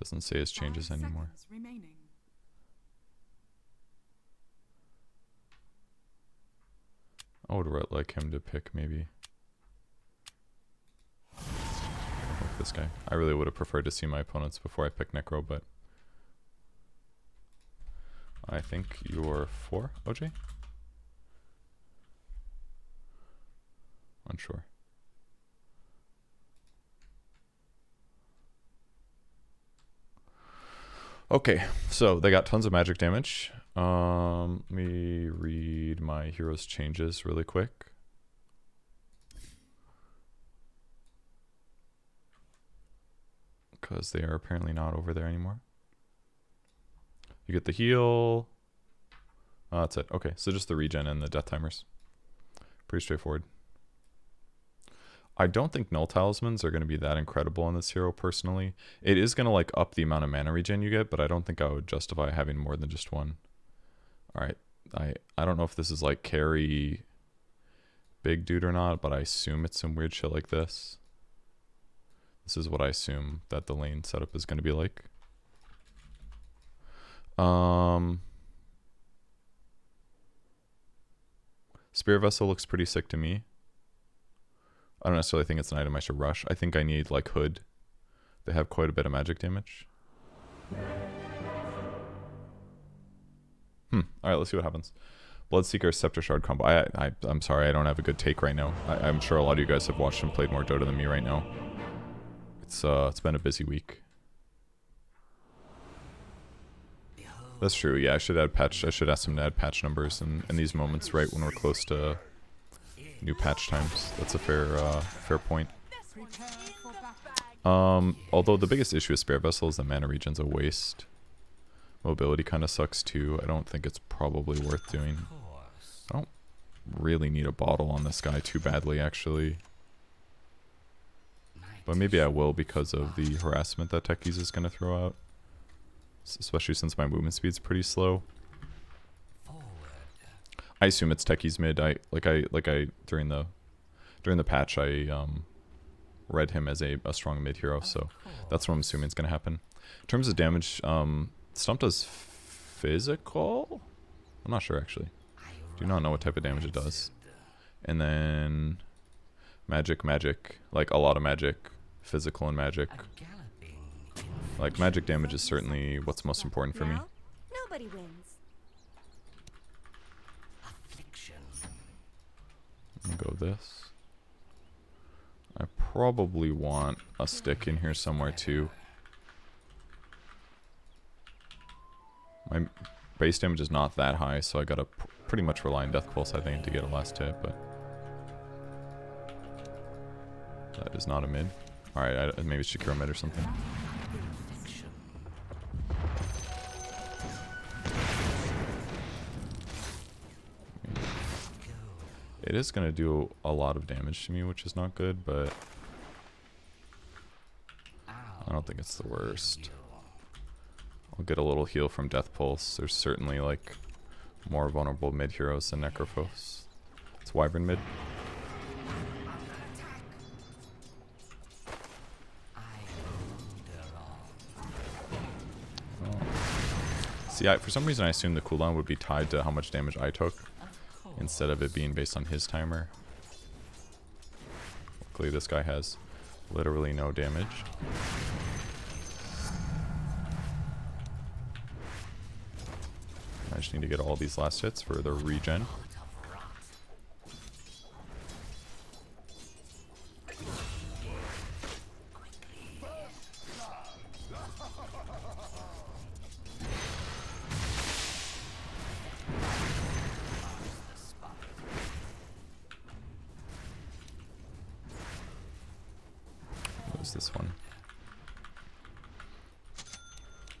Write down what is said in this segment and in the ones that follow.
Doesn't say his changes anymore. I would like him to pick maybe like this guy. I really would have preferred to see my opponents before I pick Necro, but I think you're 4, OJ? Unsure. Okay, so they got tons of magic damage. Let me read my hero's changes really quick. Because they are apparently not over there anymore. You get the heal. Oh, that's it. Okay, so just the regen and the death timers. Pretty straightforward. I don't think null talismans are going to be that incredible on this hero personally. It is going to like up the amount of mana regen you get, but I don't think I would justify having more than just one. Alright, I don't know if this is like carry big dude or not, but I assume it's some weird shit like this. This is what I assume that the lane setup is going to be like. Spear Vessel looks pretty sick to me. I don't necessarily think it's an item I should rush. I think I need like Hood. They have quite a bit of magic damage. Alright, let's see what happens. Bloodseeker, Scepter Shard combo. I'm sorry, I don't have a good take right now. I'm sure a lot of you guys have watched and played more Dota than me right now. It's been a busy week. That's true, yeah, I should ask them to add patch numbers in these moments right when we're close to new patch times. That's a fair point. Although the biggest issue with Spear Vessel is that mana regen's a waste. Mobility kind of sucks too. I don't think it's probably worth doing. I don't really need a bottle on this guy too badly, actually. But maybe I will because of the harassment that Techies is going to throw out. Especially since my movement speed's pretty slow. I assume it's Techies mid. During the patch I read him as a strong mid hero, so that's what I'm assuming is going to happen. In terms of damage, Stump does physical? I'm not sure actually. Do not know what type of damage it does. And then magic, like a lot of magic, physical and magic. Like magic damage is certainly what's most important for me. Nobody wins. I'll go this. I probably want a stick in here somewhere too. My base damage is not that high, so I gotta pretty much rely on Death Pulse, I think, to get a last hit, but that is not a mid. Alright, maybe Shakira mid or something. It is gonna do a lot of damage to me, which is not good, but I don't think it's the worst. I'll get a little heal from Death Pulse. There's certainly like more vulnerable mid heroes than Necrophos. It's Wyvern mid. Oh. See, for some reason I assumed the cooldown would be tied to how much damage I took, instead of it being based on his timer. Luckily this guy has literally no damage. I just need to get all these last hits for the regen. What is this one?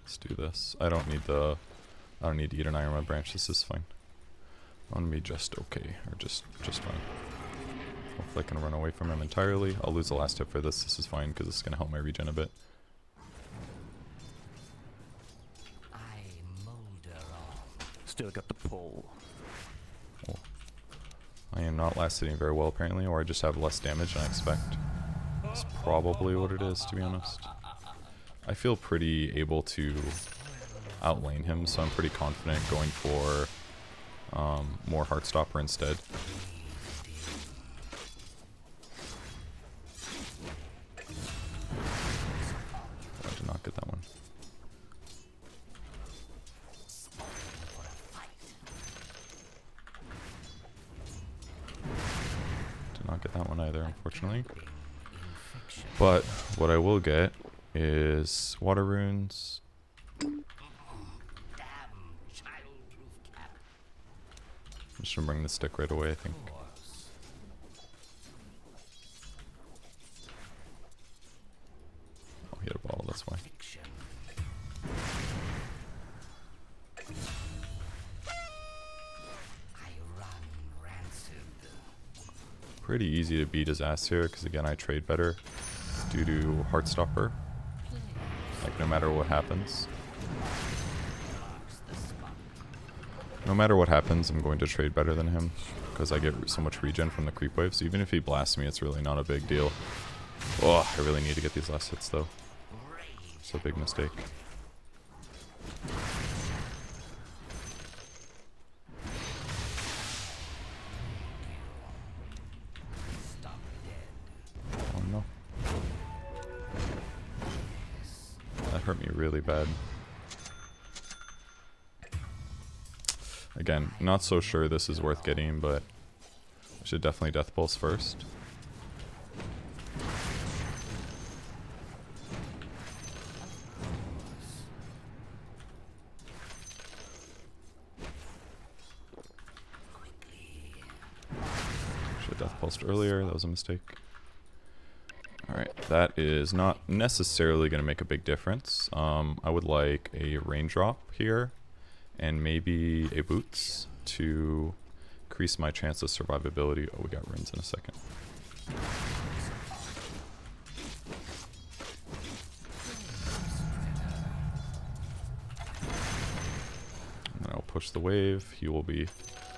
Let's do this. I don't need to eat an Iron Rod branch, this is fine. On me just okay, or just fine. Hopefully I can run away from him entirely. I'll lose the last hit for this is fine, because this is going to help my regen a bit. Still got the pull. Oh. I am not last hitting very well apparently, or I just have less damage than I expect. That's probably what it is, to be honest. I feel pretty able to outlane him, so I'm pretty confident going for more Heartstopper instead. Oh, I did not get that one. Did not get that one either, unfortunately. But what I will get is water runes. I'm just gonna bring the stick right away, I think. Oh, he had a bottle, that's why. Pretty easy to beat his ass here, because again, I trade better due to Heartstopper. Like, no matter what happens. No matter what happens, I'm going to trade better than him, because I get so much regen from the creep wave, so even if he blasts me, it's really not a big deal. Oh, I really need to get these last hits, though. It's a big mistake. Oh no. That hurt me really bad. Again, not so sure this is worth getting, but I should definitely Death Pulse first. Should have Death Pulsed earlier, that was a mistake. Alright, that is not necessarily going to make a big difference. I would like a raindrop here, and maybe a boots to increase my chance of survivability. Oh, we got runes in a second. And then I'll push the wave. He will be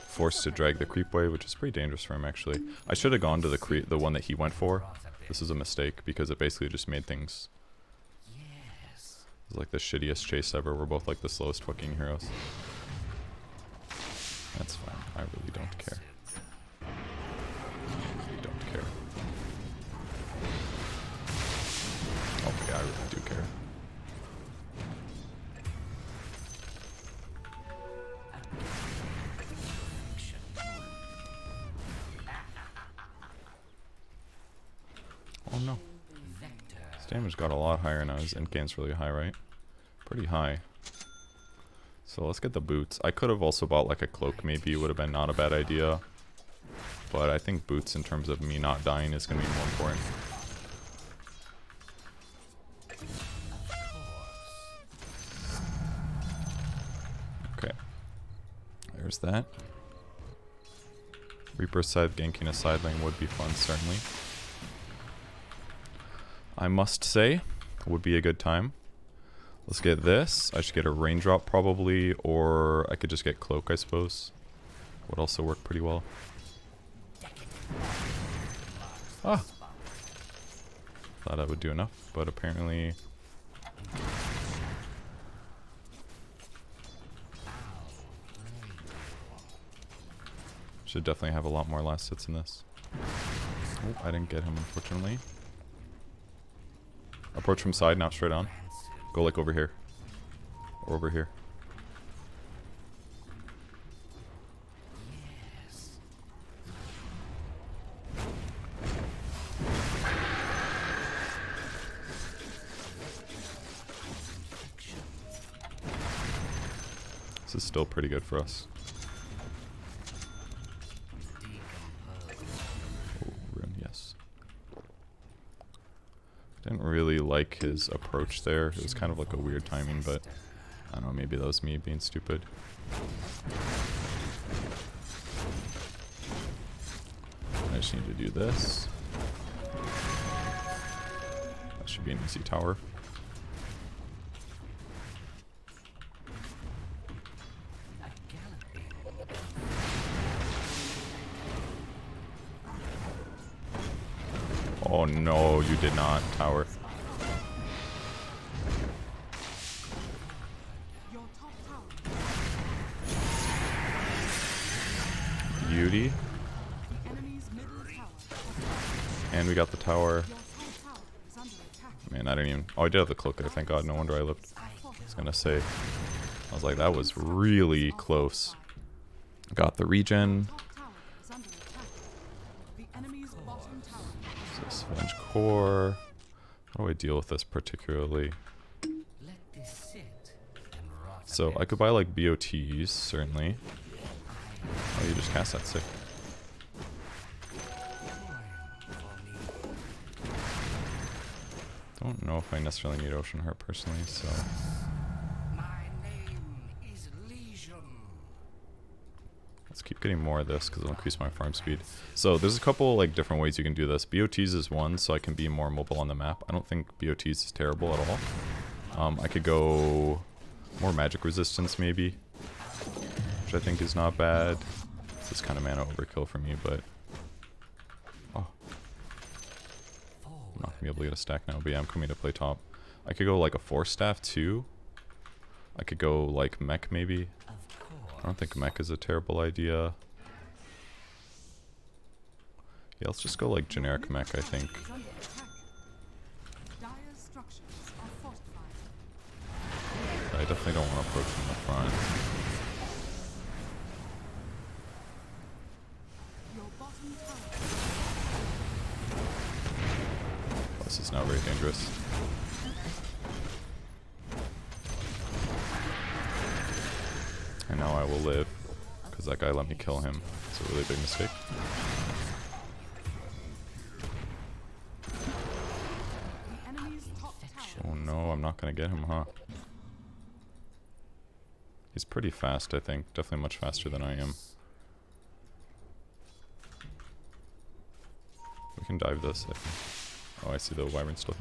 forced to drag the creep wave, which is pretty dangerous for him, actually. I should have gone to the one that he went for. This is a mistake, because it basically just made things... It's like the shittiest chase ever. We're both like the slowest fucking heroes. That's fine. I really don't care. I really don't care. Okay, I really do care. Oh no. His damage got a lot higher now. His int game's really high, right? Pretty high. So let's get the boots. I could have also bought like a cloak, maybe. It would have been not a bad idea. But I think boots in terms of me not dying is going to be more important. Okay. There's that. Reaper Scythe ganking a side lane would be fun, certainly. I must say, would be a good time. Let's get this. I should get a raindrop probably, or I could just get cloak, I suppose. Would also work pretty well. Ah! Thought I would do enough, but apparently... Should definitely have a lot more last hits in this. Oh, I didn't get him, unfortunately. Approach from side, now straight on. Go like over here. Or over here. This is still pretty good for us. Oh, rune, yes. Didn't really like his approach there. It was kind of like a weird timing, but I don't know, maybe that was me being stupid. I just need to do this. That should be an easy tower. Oh no, you did not, tower. duty. And we got the tower. Man, I didn't even... Oh, I did have the cloak there. Thank God. No wonder I lived. I was gonna say... I was like, that was really close. Got the regen. So Venge Core. How do I deal with this particularly? So I could buy like BOTs, certainly. Oh, you just cast that, sick. Don't know if I necessarily need Ocean Heart personally, so... Let's keep getting more of this because it'll increase my farm speed. So there's a couple like different ways you can do this. BOTs is one, so I can be more mobile on the map. I don't think BOTs is terrible at all. I could go more magic resistance maybe, which I think is not bad. This is kind of mana overkill for me, but... Oh. I'm not going to be able to get a stack now, but yeah, I'm coming to play top. I could go like a 4-staff too. I could go like mech maybe. I don't think mech is a terrible idea. Yeah, let's just go like generic mech, I think. I definitely don't want to approach from the front. This is now very dangerous. And now I will live, because that guy let me kill him. It's a really big mistake. Oh no, I'm not going to get him, huh? He's pretty fast, I think. Definitely much faster than I am. We can dive this, I think. Oh, I see the wyvern still.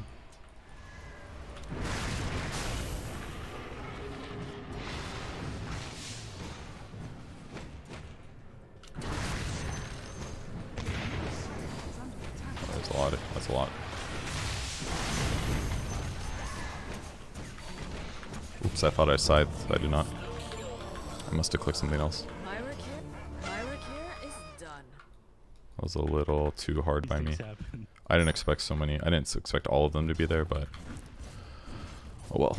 That's a lot. Oops, I thought I scythed. I did not. I must have clicked something else. My work here is done. That was a little too hard by me. I didn't expect so many. I didn't expect all of them to be there, but... Oh well.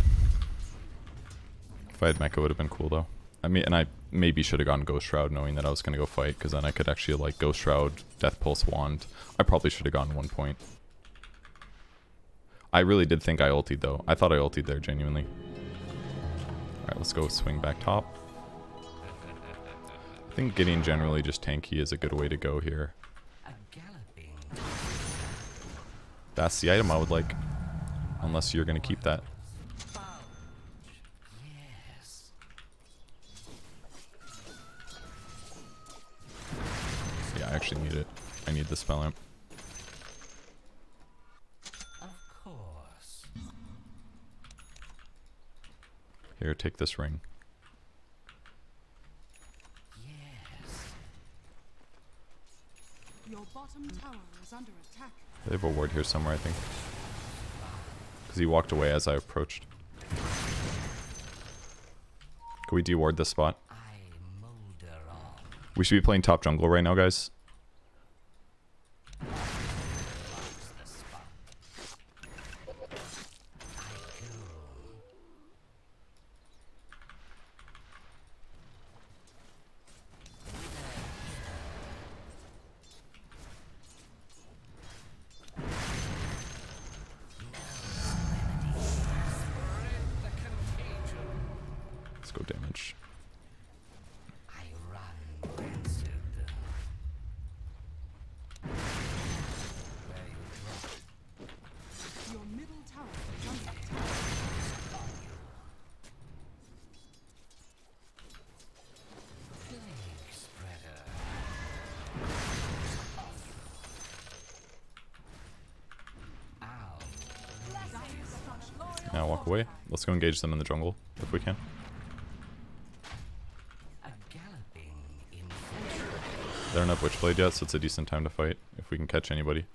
If I had mecha, it would have been cool though. I mean, and I maybe should have gone Ghost Shroud knowing that I was going to go fight, because then I could actually like Ghost Shroud, Death Pulse Wand. I probably should have gone 1 point. I really did think I ultied though. I thought I ultied there, genuinely. Alright, let's go swing back top. I think getting generally just tanky is a good way to go here. That's the item I would like. Unless you're going to keep that. Yeah, I actually need it. I need the spell amp. Of course. Here, take this ring. Yes. Your bottom tower is under attack. They have a ward here somewhere, I think. Because he walked away as I approached. Can we de-ward this spot? We should be playing top jungle right now, guys. Let's go damage. Your middle tower is under attack. Now walk away. Let's go engage them in the jungle, if we can. They don't have Witchblade yet, so it's a decent time to fight, if we can catch anybody.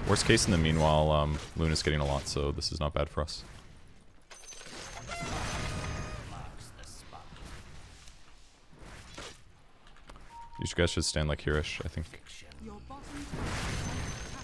Worst case in the meanwhile, Luna's getting a lot, so this is not bad for us. You guys should stand like here-ish, I think. Your bottom tower is under attack.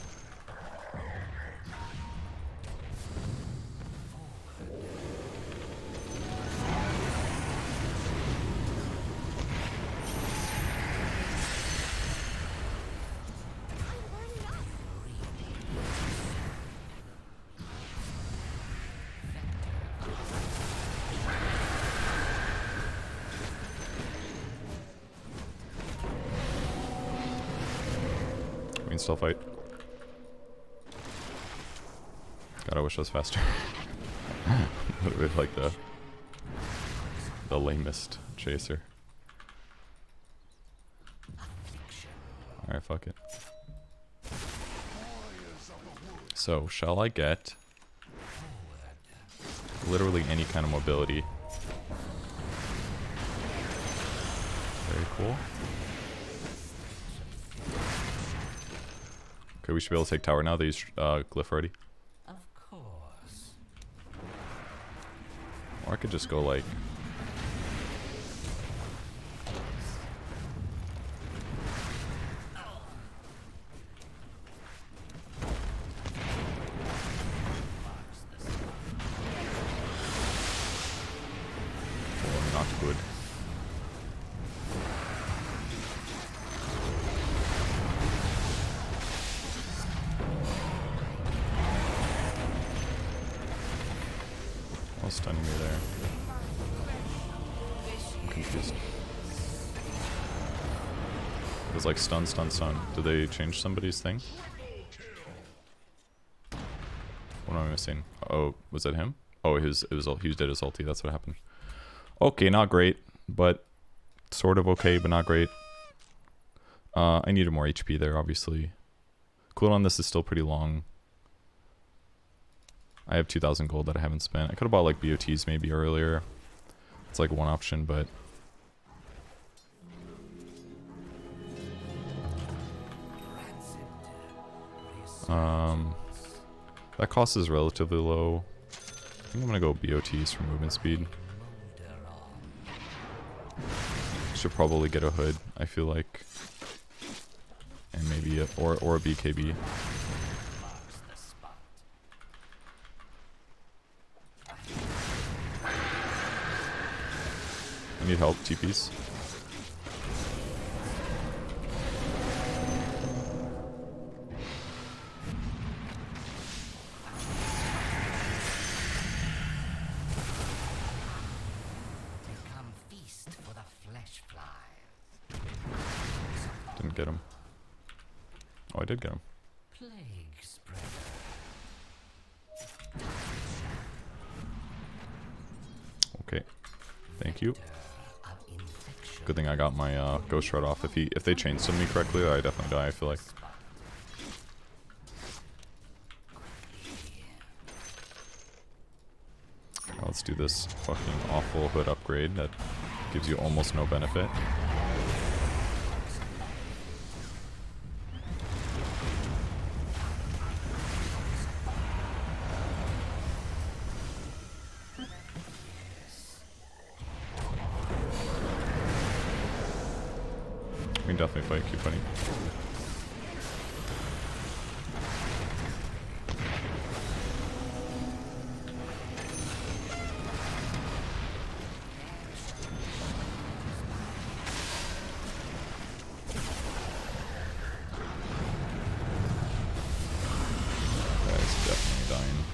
We can still fight. God, I wish I was faster. Literally like the lamest chaser. Alright, fuck it. So, shall I get literally any kind of mobility? Very cool. Okay, we should be able to take tower now. They used glyph already. Of course. Or I could just go like... Oh, not good. Stunning me there. I'm confused. It was like stun, stun, stun. Did they change somebody's thing? What am I missing? Oh, was it him? Oh, he was dead his ulti. That's what happened. Okay, not great, but sort of okay, but not great. I needed more HP there, obviously. Cooldown on this is still pretty long. I have 2,000 gold that I haven't spent. I could have bought like BOTs maybe earlier. It's like one option, but... that cost is relatively low. I think I'm gonna go BOTs for movement speed. Should probably get a hood, I feel like. And maybe or a BKB. I need help, TPs. Come feast for the flesh flies. Didn't get him. Oh, I did get him. Plague spreader. Okay. Thank you. Of infection. Good thing I got my ghost shard off. If they chainstomp me correctly, I definitely die, I feel like. Now let's do this fucking awful hood upgrade that gives you almost no benefit. We can definitely fight, keep fighting. Guy's definitely dying.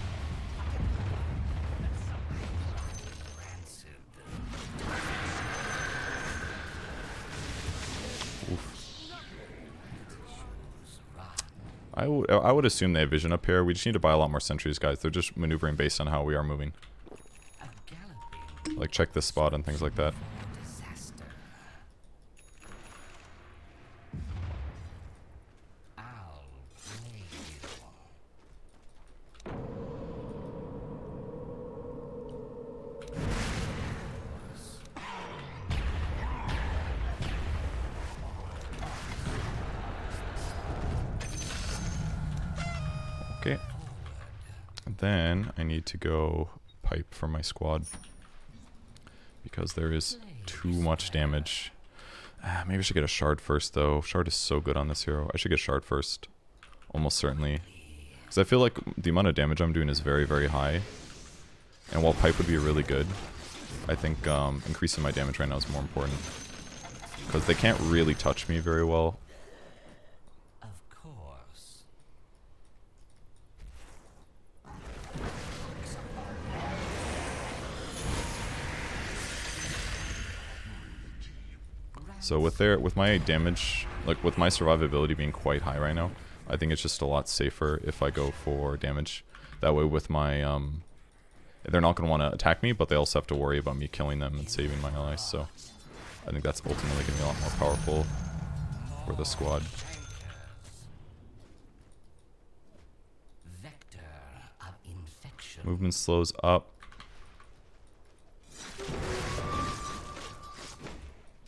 I would assume they have vision up here. We just need to buy a lot more sentries, guys. They're just maneuvering based on how we are moving. Like, check this spot and things like that. Okay. Then I need to go pipe for my squad because there is too much damage Maybe I should get a shard first, though. Shard is so good on this hero. I should get shard first. Almost certainly. Because I feel like the amount of damage I'm doing is very, very high. And while pipe would be really good, I think increasing my damage right now is more important. Because they can't really touch me very well. Of course. So with my damage, like with my survivability being quite high right now, I think it's just a lot safer if I go for damage. That way with my, they're not going to want to attack me, but they also have to worry about me killing them and saving my allies, so I think that's ultimately going to be a lot more powerful for the squad. Vector of infection. Movement slows up.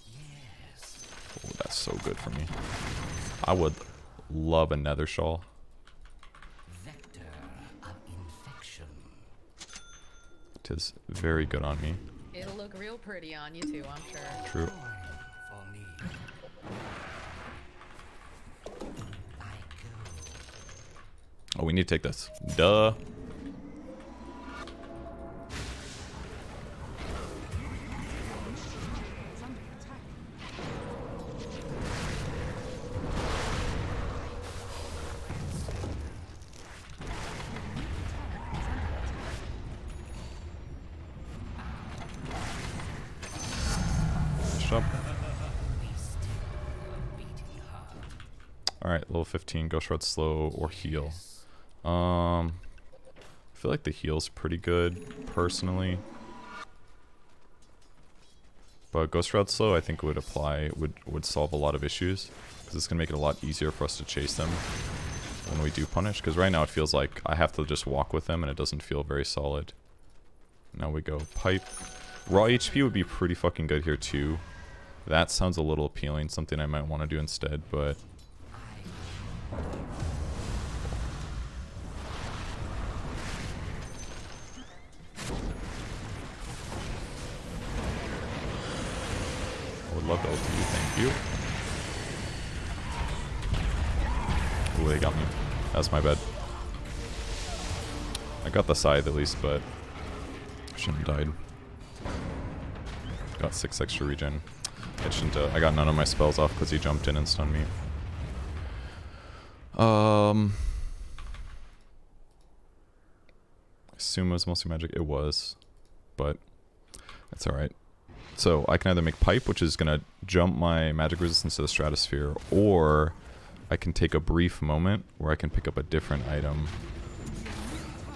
Yes. Oh, that's so good for me. I would love a nether shawl. Vector of infection. It is very good on me. It'll look real pretty on you too, I'm sure. True. For me. I go. Oh, we need to take this. Duh. Is under attack. Finish up. We still beating hard. Alright, level 15, Ghost Shroud slow or heal. I feel like the heal's pretty good, personally. But Ghost Shroud slow I think would solve a lot of issues. Because it's going to make it a lot easier for us to chase them when we do punish. Because right now it feels like I have to just walk with them and it doesn't feel very solid. Now we go pipe. Raw HP would be pretty fucking good here too. That sounds a little appealing, something I might want to do instead, but... I would love to ult you, thank you. Ooh, they got me. That's my bad. I got the scythe at least, but shouldn't have died. Got 6 extra regen. I got none of my spells off because he jumped in and stunned me. I assume it was mostly magic. It was, but that's alright. So I can either make pipe, which is going to jump my magic resistance to the stratosphere, or I can take a brief moment where I can pick up a different item.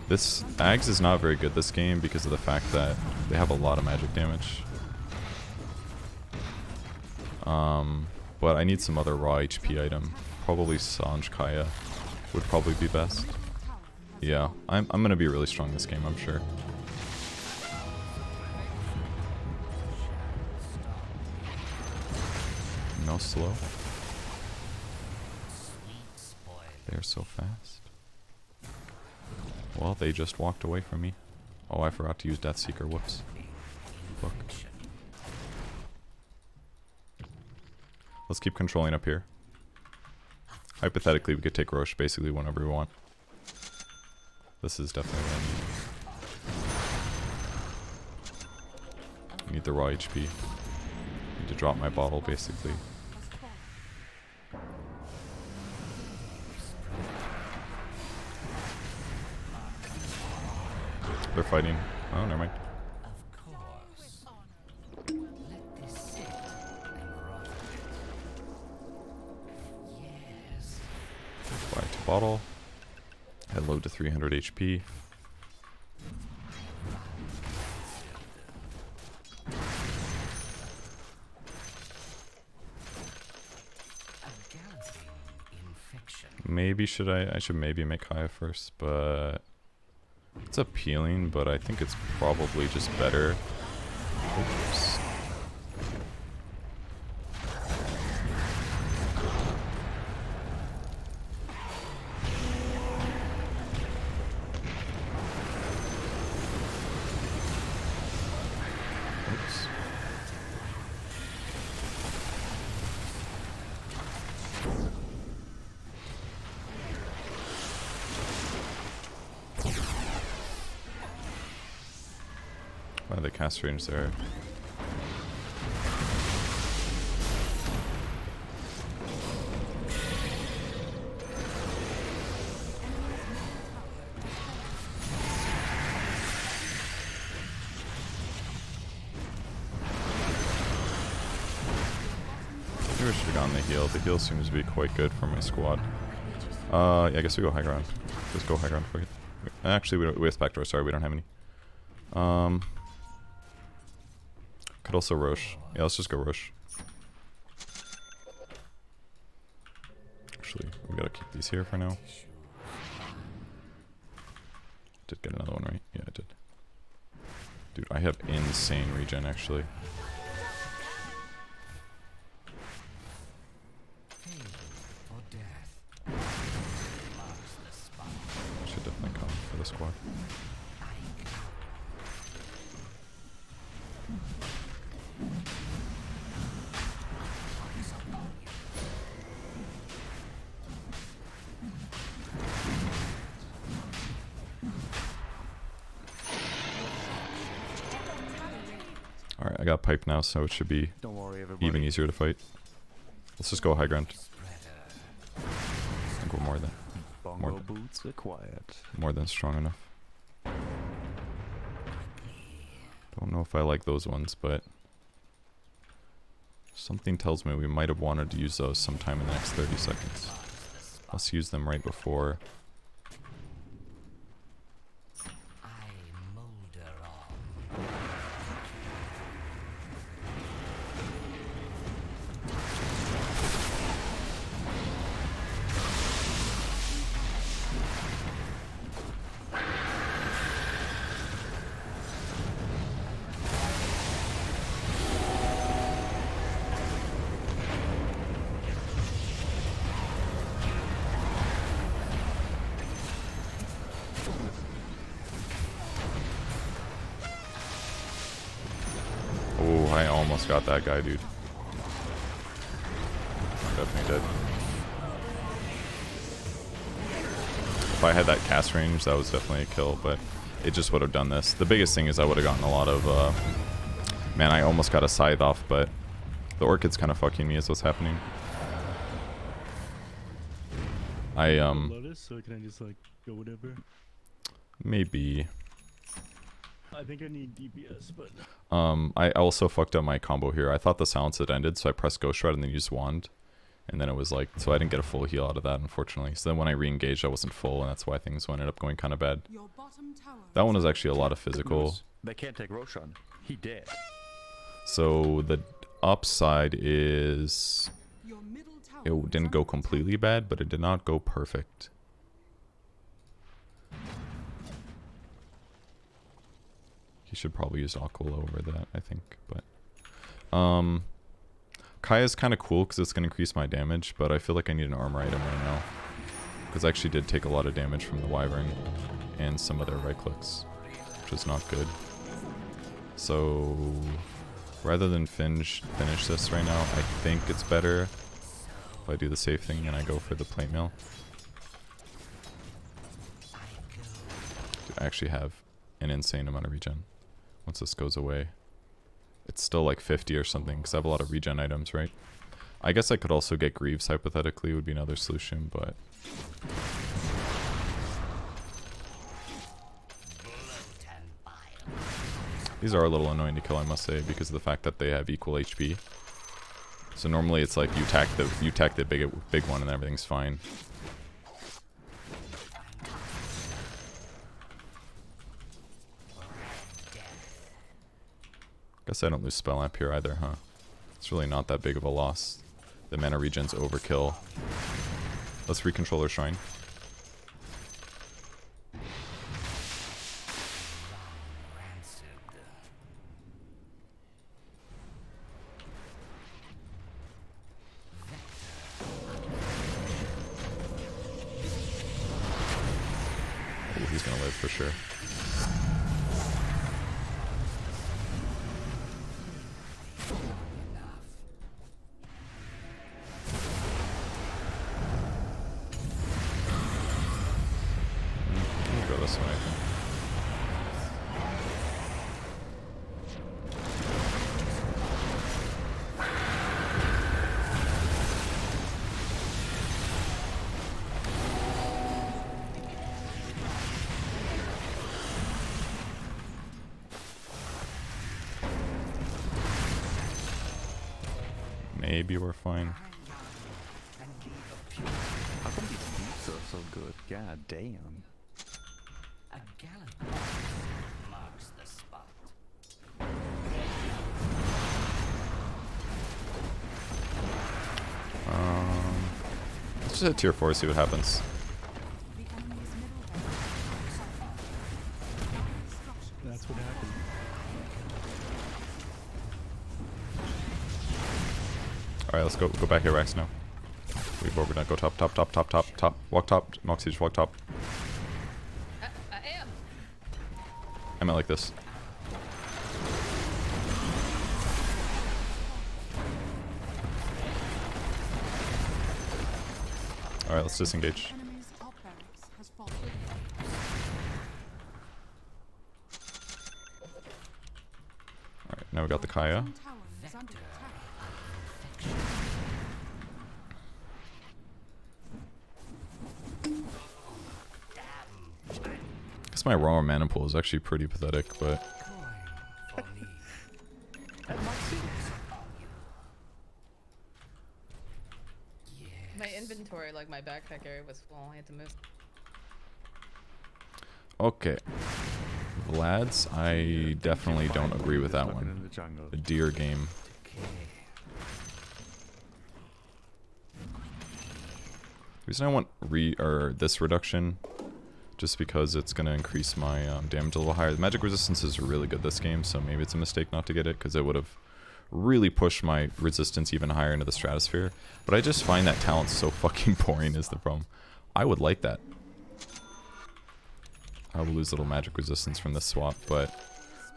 This Ags is not very good this game because of the fact that they have a lot of magic damage. But I need some other raw HP item. Probably Sanj Kaya would probably be best. Yeah, I'm gonna be really strong this game, I'm sure. No slow. They're so fast. Well, they just walked away from me. Oh, I forgot to use Deathseeker. Whoops. Look. Let's keep controlling up here. Hypothetically, we could take Roche basically whenever we want. This is definitely what I need. Need the raw HP. Need to drop my bottle, basically. They're fighting. Oh, never mind. Of course. Let this sit and rot. Yes. Buy to bottle. Head load to 300 HP. A galloping infection. Maybe I should maybe make Kaya first, but it's appealing, but I think it's probably just better. Oops. Oops. Why are the cast range there? Maybe I should have gotten the heal. The heal seems to be quite good for my squad. Yeah, I guess we go high ground. Just go high ground for it. Actually, we have Spectre. Sorry, we don't have any. Could also Roche. Yeah, let's just go Roche. Actually, we gotta keep these here for now. Did get another one, right? Yeah, I did. Dude, I have insane regen, actually. Should definitely come for the squad. Alright, I got pipe now, so it should be even easier to fight. Let's just go high ground. I think we're more than strong enough. Don't know if I like those ones, but something tells me we might have wanted to use those sometime in the next 30 seconds. Let's use them right before. Oh, I almost got that guy, dude. I'm definitely dead. If I had that cast range, that was definitely a kill, but it just would have done this. The biggest thing is I would have gotten a lot of, man, I almost got a scythe off, but the Orchid's kind of fucking me is what's happening. Lotus, so can I just like go whatever? Maybe. I think I need DPS, but I also fucked up my combo here. I thought the silence had ended, so I pressed Ghost Shred and then used Wand. And then it was like, so I didn't get a full heal out of that, unfortunately. So then when I re-engaged, I wasn't full, and that's why things ended up going kind of bad. That one was actually a lot of physical. They can't take Roshan. He dead. So the upside is it didn't go completely bad, but it did not go perfect. He should probably use Aquila over that, I think. But Kaya's kind of cool because it's going to increase my damage, but I feel like I need an armor item right now. Because I actually did take a lot of damage from the Wyvern and some of their right clicks, which is not good. So rather than finish this right now, I think it's better if I do the safe thing and I go for the plate mail. Dude, I actually have an insane amount of regen. Once this goes away, it's still like 50 or something because I have a lot of regen items, right? I guess I could also get Greaves hypothetically, would be another solution, but these are a little annoying to kill, I must say, because of the fact that they have equal HP. So normally it's like you attack the big one and everything's fine. Guess I don't lose spell amp here either, huh? It's really not that big of a loss. The mana regen's overkill. Let's recontrol our shrine. Oh, he's gonna live for sure. Maybe we're fine. How come these boots are so good? God damn. A gallant marks the spot. Let's just hit tier 4, see what happens. The enemy's middle barracks suffer. Destruction. That's what happened. Alright, let's go back here, Rex now. We've overdone. Go top. Walk top. Moxie, just walk top. I am. I meant like this. Alright, let's disengage. The enemy's top barracks has fallen. Alright, now we got the Kaya. Tower is under attack. I guess my raw mana pool is actually pretty pathetic, but Coin for me. My inventory, like my backpack area, was full. I had to move. okay. Lads, I definitely don't agree with that Fucking in one. the jungle. A deer game. Decay. The reason I want this reduction, just because it's gonna increase my damage a little higher. The magic resistance is really good this game, so maybe it's a mistake not to get it, because it would have really pushed my resistance even higher into the stratosphere. But I just find that talent so fucking boring is the problem. I would like that. I will lose little magic resistance from this swap, but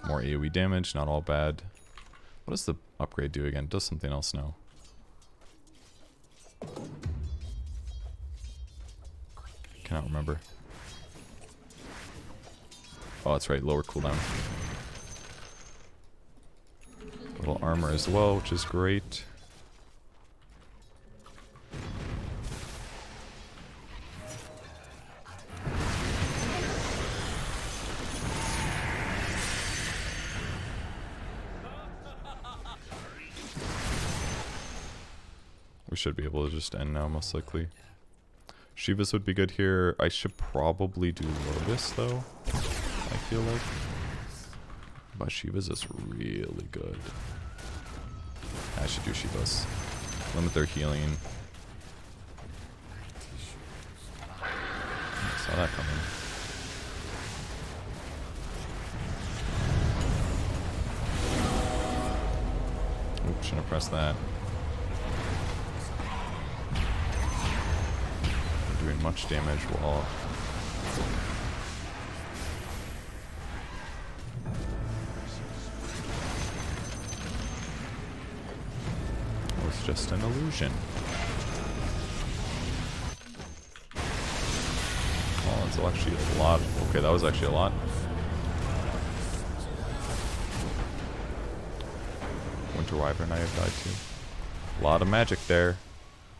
more AoE damage, not all bad. What does the upgrade do again? It does something else now. Cannot remember. Oh, that's right, lower cooldown. Little armor as well, which is great. We should be able to just end now, most likely. Shivas would be good here. I should probably do Lotus, though. I feel like. But Shivas is really good. I should do Shivas. Limit their healing. I saw that coming. Oops, shouldn't have pressed that. Doing much damage while it was just an illusion. Oh, it's actually a lot. Okay, that was actually a lot. Winter Wyvern I have died to. A lot of magic there.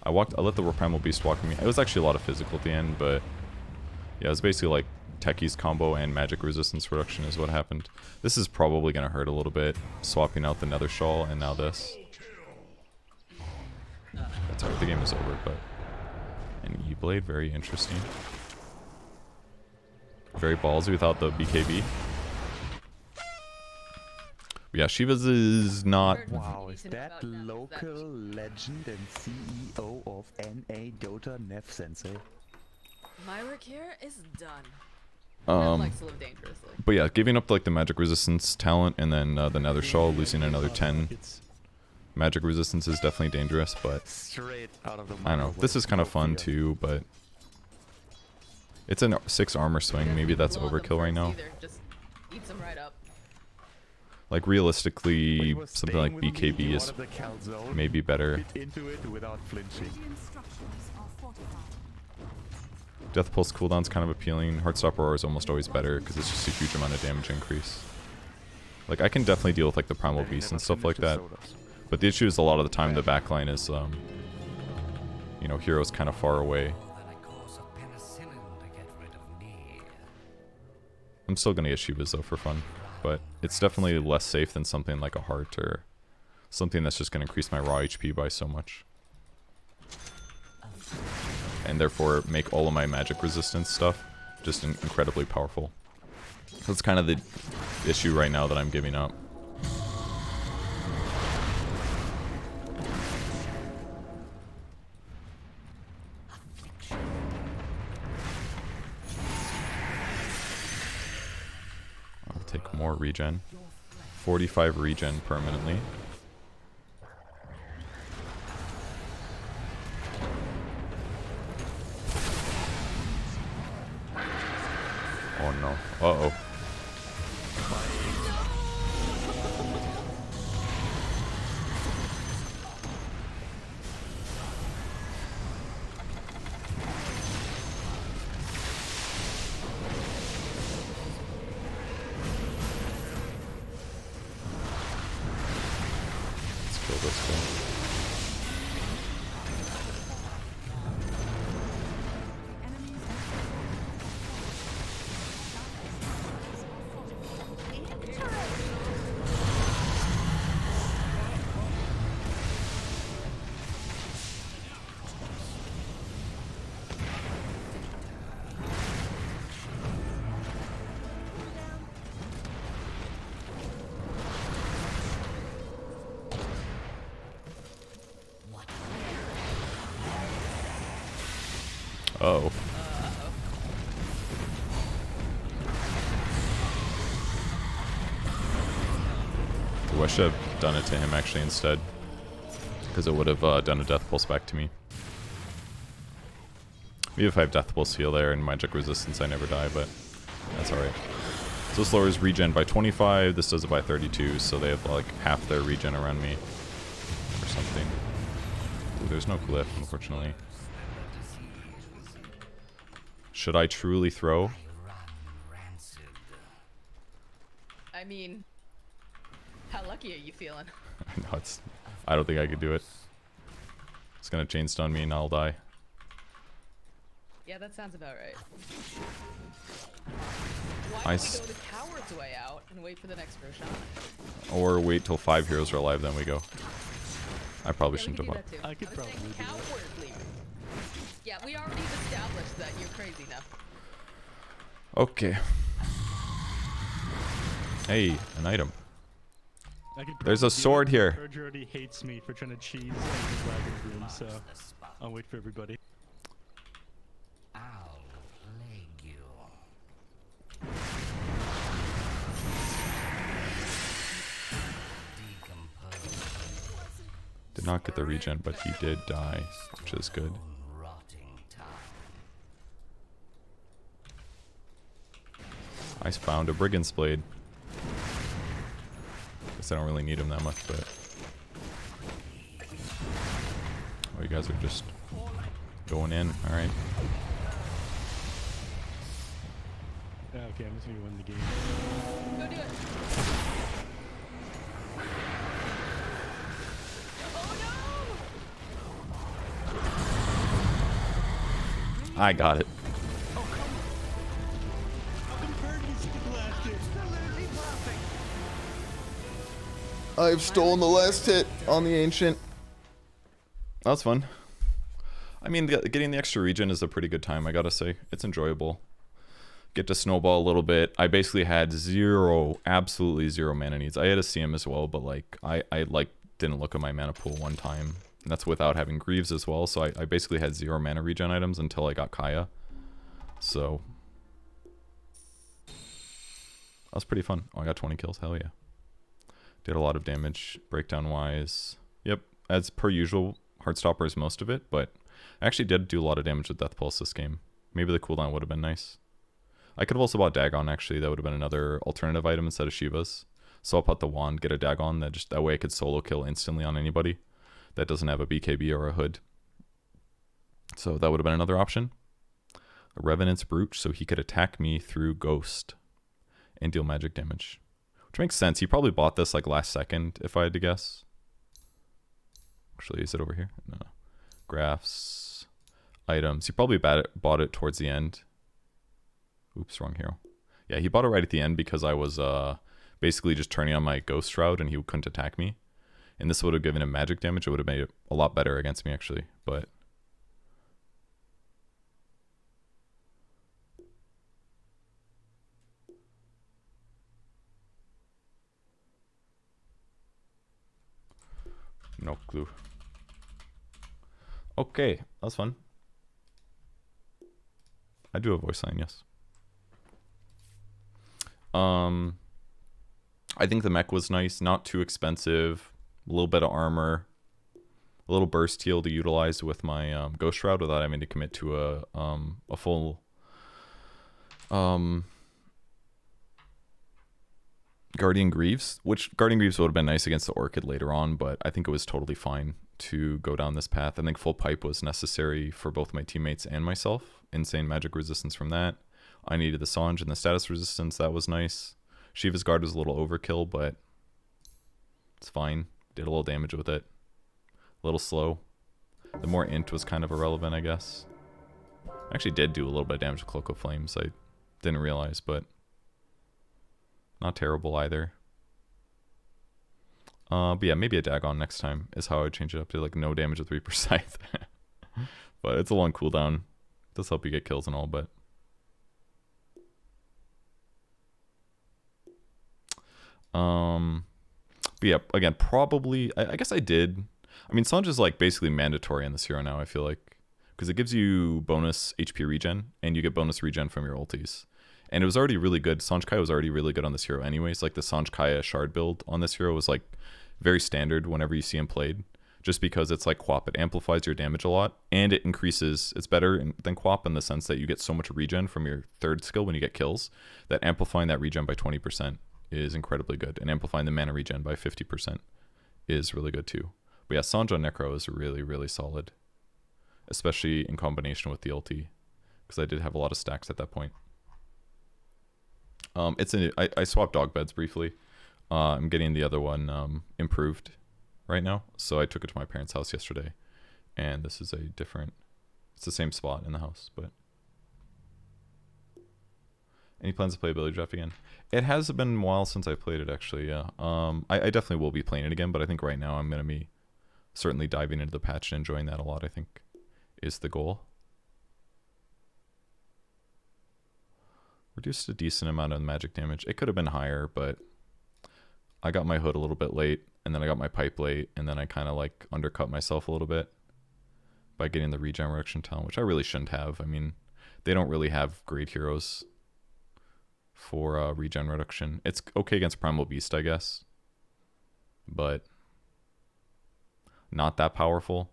I let the Primal Beast walk me. It was actually a lot of physical at the end, but yeah, it was basically like Techie's combo and magic resistance reduction is what happened. This is probably going to hurt a little bit, swapping out the Nether Shawl and now this. That's alright, the game is over, but an E-Blade, very interesting. Very ballsy without the BKB. Yeah, Shivas is not... Wow, is that local legend and CEO of NA Dota Nev Sensei? My work here is done. Um, Likes to live dangerously. But yeah, giving up like the magic resistance talent and then the Nether Shawl, losing another 10 magic resistance is definitely dangerous, but Straight out of the I don't know. This is kind of fun too, but it's a 6 armor swing. Maybe that's Blow on the overkill right birds now. Either. Just eats them right up. Like realistically, something like BKB is maybe better. Into it without flinching. Radiant structures are fortified. Death Pulse cooldown's kind of appealing. Heartstopper Aura is almost always better because it's just a huge amount of damage increase. Like I can definitely deal with like the Primal Beast and stuff like that. But the issue is a lot of the time the backline is, you know, heroes kind of far away. Than a course of penicillin to get rid of me. I'm still gonna get Shivas though for fun, but it's definitely less safe than something like a Heart or Something that's just going to increase my raw HP by so much. And therefore make all of my magic resistance stuff just incredibly powerful. That's kind of the issue right now that I'm giving up. I'll take more regen. 45 regen permanently. Oh no. Uh-oh. Let's kill this guy. Oh. Ooh, I should have done it to him actually instead. Because it would have done a death pulse back to me. Maybe if I have death pulse heal there and magic resistance I never die, but that's alright. So this lowers regen by 25, this does it by 32, so they have like half their regen around me. Or something. Ooh, there's no glyph, unfortunately. Should I truly throw? I mean, how lucky are you feeling? No, I don't think I could do it. It's gonna chain stun me and I'll die. Yeah, that sounds about right. Why I don't we go the coward's way out and wait for the next Roshan? Or wait till 5 heroes are alive, then we go. I probably Yeah, we shouldn't could have. do that too. I could was probably saying do that. cowardly. Yeah, we already established that you're crazy now. Okay. Hey, an item. I could There's a probably do sword it. here. Purge already hates me for trying to cheese on the dragon room, so I'll wait for everybody. I'll plague you. Decompose. Did not get the regen, but he did die, which is good. Rotting tongue. I found a brigand's blade. Guess I don't really need him that much, but... Oh, you guys are just going in. Alright. Yeah, okay, I'm just gonna win the game. Go do it. Oh I got it. I've stolen the last hit on the ancient. That was fun. I mean, getting the extra regen is a pretty good time, I gotta say. It's enjoyable. Get to snowball a little bit. I basically had absolutely zero mana needs. I had a CM as well, but like, I like didn't look at my mana pool one time. And that's without having Greaves as well, so I basically had 0 mana regen items until I got Kaya. So... that was pretty fun. Oh, I got 20 kills, hell yeah. Did a lot of damage, breakdown-wise. Yep, as per usual, Heartstopper is most of it, but I actually did do a lot of damage with Death Pulse this game. Maybe the cooldown would have been nice. I could have also bought Dagon, actually. That would have been another alternative item instead of Shiva's. So I'll put the wand, get a Dagon, that way I could solo kill instantly on anybody that doesn't have a BKB or a hood. So that would have been another option. A Revenant's Brooch, so he could attack me through Ghost and deal magic damage. Which makes sense. He probably bought this like last second, if I had to guess. Actually, is it over here? No. Graphs. Items. He probably bought it towards the end. Oops, wrong hero. Yeah, he bought it right at the end because I was basically just turning on my Ghost Shroud and he couldn't attack me. And this would have given him magic damage. It would have made it a lot better against me, actually. But no clue. Okay, that was fun. I do a voice line, yes. I think the mech was nice, not too expensive, a little bit of armor, a little burst heal to utilize with my Ghost Shroud without having to commit to a full Guardian Greaves, which Guardian Greaves would have been nice against the Orchid later on, but I think it was totally fine to go down this path. I think full pipe was necessary for both my teammates and myself. Insane magic resistance from that. I needed the Sange and the status resistance. That was nice. Shiva's Guard was a little overkill, but it's fine. Did a little damage with it. A little slow. The more int was kind of irrelevant, I guess. I actually did do a little bit of damage with Cloak of Flames. I didn't realize, but not terrible either. But yeah, maybe a Dagon next time is how I would change it up to like no damage with Reaper Scythe. But it's a long cooldown. Does help you get kills and all, but yeah, again, probably I guess I did. I mean, Sange is like basically mandatory on this hero now, I feel like, because it gives you bonus HP regen and you get bonus regen from your ultis. And it was already really good. Sange Kaya was already really good on this hero anyways. Like the Sange Kaya shard build on this hero was like very standard whenever you see him played, just because it's like Quap. It amplifies your damage a lot and it increases. It's better than Quap in the sense that you get so much regen from your third skill when you get kills that amplifying that regen by 20% is incredibly good. And amplifying the mana regen by 50% is really good too. But yeah, Sange on Necro is really, really solid, especially in combination with the ulti, because I did have a lot of stacks at that point. I swapped dog beds briefly. I'm getting the other one improved right now, so I took it to my parents' house yesterday, and this is a different. It's the same spot in the house, but. Any plans to play Ability Draft again? It has been a while since I played it, actually. Yeah. I definitely will be playing it again, but I think right now I'm gonna be certainly diving into the patch and enjoying that a lot. I think is the goal. Reduced a decent amount of magic damage. It could have been higher, but I got my hood a little bit late, and then I got my pipe late, and then I kind of like undercut myself a little bit by getting the regen reduction talent, which I really shouldn't have. I mean, they don't really have great heroes for regen reduction. It's okay against Primal Beast, I guess, but not that powerful.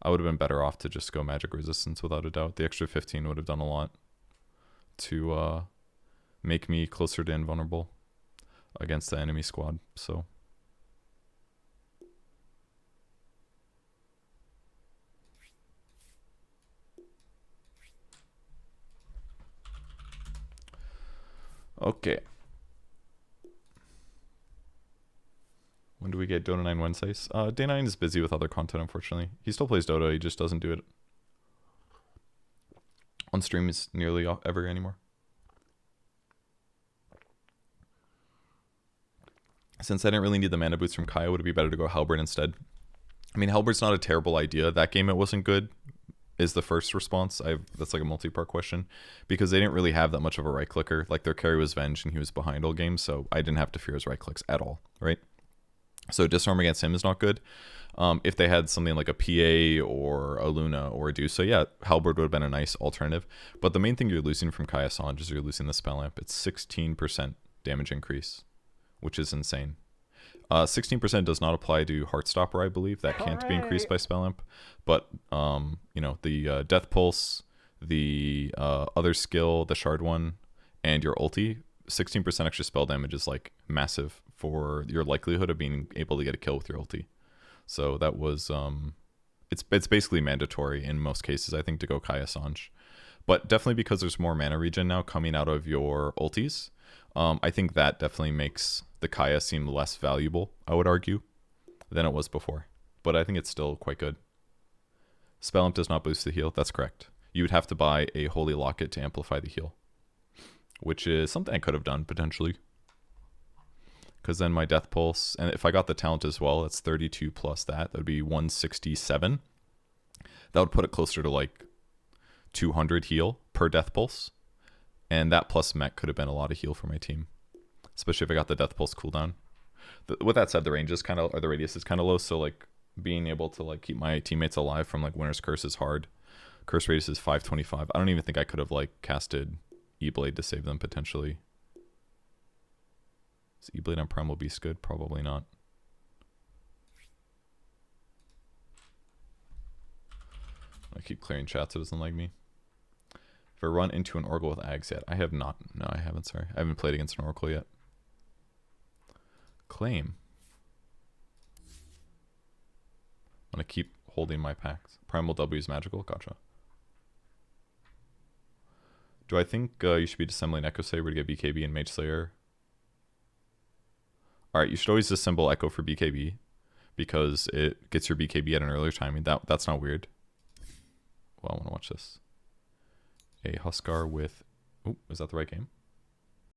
I would have been better off to just go magic resistance without a doubt. The extra 15 would have done a lot to make me closer to invulnerable against the enemy squad. So okay, when do we get Dota 9 Wednesdays? Day 9 is busy with other content, unfortunately. He still plays Dota, he just doesn't do it on stream is nearly ever anymore. Since I didn't really need the mana boost from Kaya, would it be better to go Halberd instead? I mean, Halberd's not a terrible idea. That game it wasn't good is the first response. That's like a multi-part question, because they didn't really have that much of a right clicker. Like their carry was Venge and he was behind all game, so I didn't have to fear his right clicks at all, right? So disarm against him is not good. If they had something like a PA or a Luna or a Dusa, yeah, Halberd would have been a nice alternative. But the main thing you're losing from Kaya Sange is you're losing the spell amp. It's 16% damage increase, which is insane. 16% does not apply to Heartstopper, I believe. That can't be increased by spell amp. But you know, the Death Pulse, the other skill, the Shard one, and your ulti, 16% extra spell damage is like massive for your likelihood of being able to get a kill with your ulti. So that was it's basically mandatory in most cases, I think, to go Kaya Sange. But definitely because there's more mana regen now coming out of your ultis, I think that definitely makes the Kaya seem less valuable, I would argue, than it was before. But I think it's still quite good. Spell Amp does not boost the heal. That's correct. You would have to buy a Holy Locket to amplify the heal, which is something I could have done potentially. Because then my Death Pulse, and if I got the talent as well, it's 32 plus that. That would be 167. That would put it closer to like 200 heal per Death Pulse. And that plus mech could have been a lot of heal for my team. Especially if I got the Death Pulse cooldown. With that said, the range is kind of, or the radius is kind of low, so like being able to like keep my teammates alive from like Winter's Curse is hard. Curse radius is 525. I don't even think I could have like casted E-Blade to save them potentially. Is E-Blade on Primal Beast good? Probably not. I keep clearing chat so it doesn't like me. If I run into an Oracle with Ags yet, I have not. No, I haven't, sorry. I haven't played against an Oracle yet. Claim. I'm gonna keep holding my packs. Primal W is magical? Gotcha. Do I think you should be dissembling Echo Saber to get BKB and Mage Slayer? Alright, you should always dissemble Echo for BKB because it gets your BKB at an earlier timing. That's not weird. Well, I want to watch this. A Huskar with... Oh, is that the right game?